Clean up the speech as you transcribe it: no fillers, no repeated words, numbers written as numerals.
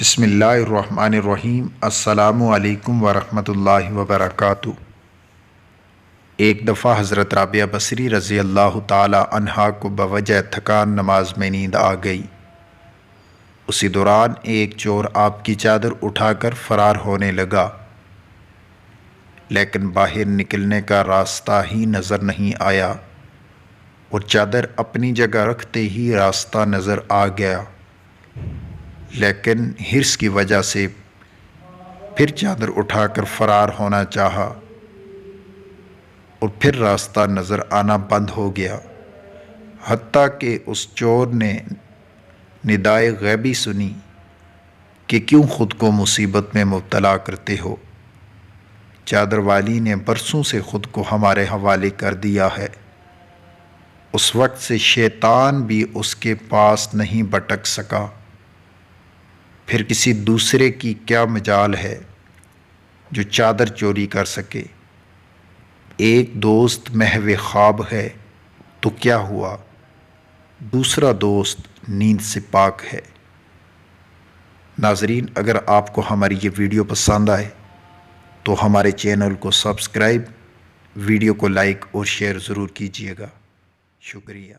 بسم اللہ الرحمن الرحیم۔ السلام علیکم ورحمۃ اللہ وبرکاتہ۔ ایک دفعہ حضرت رابعہ بصری رضی اللہ تعالی عنہا کو بوجہ تھکان نماز میں نیند آ گئی۔ اسی دوران ایک چور آپ کی چادر اٹھا کر فرار ہونے لگا، لیکن باہر نکلنے کا راستہ ہی نظر نہیں آیا اور چادر اپنی جگہ رکھتے ہی راستہ نظر آ گیا، لیکن حرص کی وجہ سے پھر چادر اٹھا کر فرار ہونا چاہا اور پھر راستہ نظر آنا بند ہو گیا، حتیٰ کہ اس چور نے ندائے غیبی سنی کہ کیوں خود کو مصیبت میں مبتلا کرتے ہو؟ چادر والی نے برسوں سے خود کو ہمارے حوالے کر دیا ہے۔ اس وقت سے شیطان بھی اس کے پاس نہیں بٹک سکا، پھر کسی دوسرے کی کیا مجال ہے جو چادر چوری کر سکے؟ ایک دوست محو خواب ہے تو کیا ہوا، دوسرا دوست نیند سے پاک ہے۔ ناظرین، اگر آپ کو ہماری یہ ویڈیو پسند آئے تو ہمارے چینل کو سبسکرائب، ویڈیو کو لائک اور شیئر ضرور کیجیے گا۔ شکریہ۔